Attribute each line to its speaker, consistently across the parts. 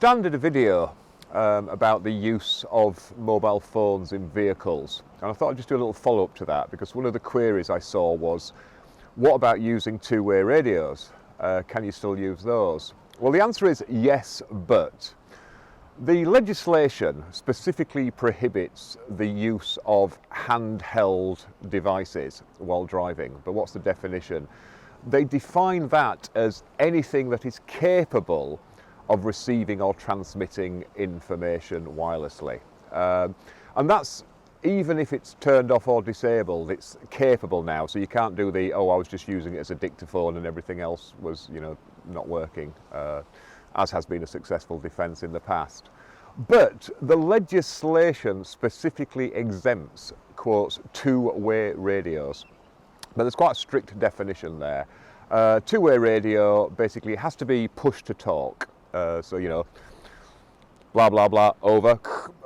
Speaker 1: Dan did a video about the use of mobile phones in vehicles, and I thought I'd just do a little follow-up to that, because one of the queries I saw was, what about using two-way radios? Can you still use those? Well, the answer is yes, but the legislation specifically prohibits the use of handheld devices while driving. But what's the definition? They define that as anything that is capable of receiving or transmitting information wirelessly. And that's even if it's turned off or disabled, it's capable now. So you can't do the, oh, I was just using it as a dictaphone and everything else was, not working, as has been a successful defence in the past. But the legislation specifically exempts, quotes, two-way radios. But there's quite a strict definition there. Two-way radio basically has to be push to talk. So, blah, blah, blah, over,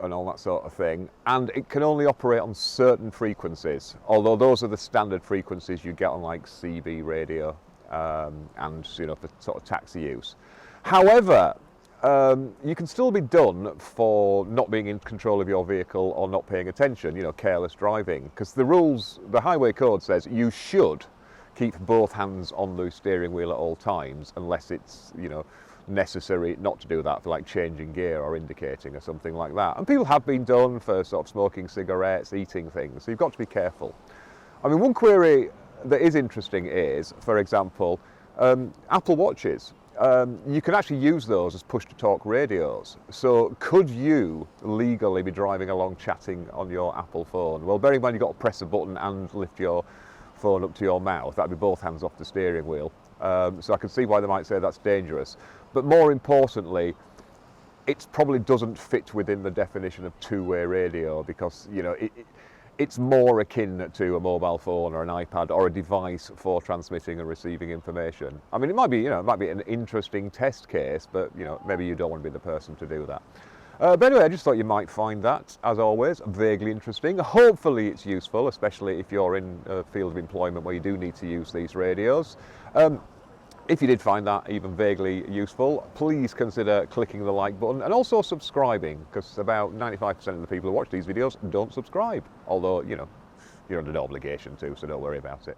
Speaker 1: and all that sort of thing. And it can only operate on certain frequencies, although those are the standard frequencies you get on like CB radio and, for sort of taxi use. However, you can still be done for not being in control of your vehicle or not paying attention, careless driving, because the highway code says you should keep both hands on the steering wheel at all times, unless it's, necessary not to do that for like changing gear or indicating or something like that. And people have been done for sort of smoking cigarettes, eating things, so you've got to be careful. I mean, one query that is interesting is, for example, Apple Watches. You can actually use those as push-to-talk radios. So could you legally be driving along chatting on your Apple phone? Well, bearing in mind you've got to press a button and lift your phone up to your mouth, that'd be both hands off the steering wheel. So I can see why they might say that's dangerous. But more importantly, it probably doesn't fit within the definition of two-way radio, because it's more akin to a mobile phone or an iPad or a device for transmitting and receiving information. I mean, it might be an interesting test case, but maybe you don't want to be the person to do that. But anyway, I just thought you might find that, as always, vaguely interesting. Hopefully it's useful, especially if you're in a field of employment where you do need to use these radios. If you did find that even vaguely useful, please consider clicking the like button and also subscribing, because about 95% of the people who watch these videos don't subscribe, although, you're under no obligation to, so don't worry about it.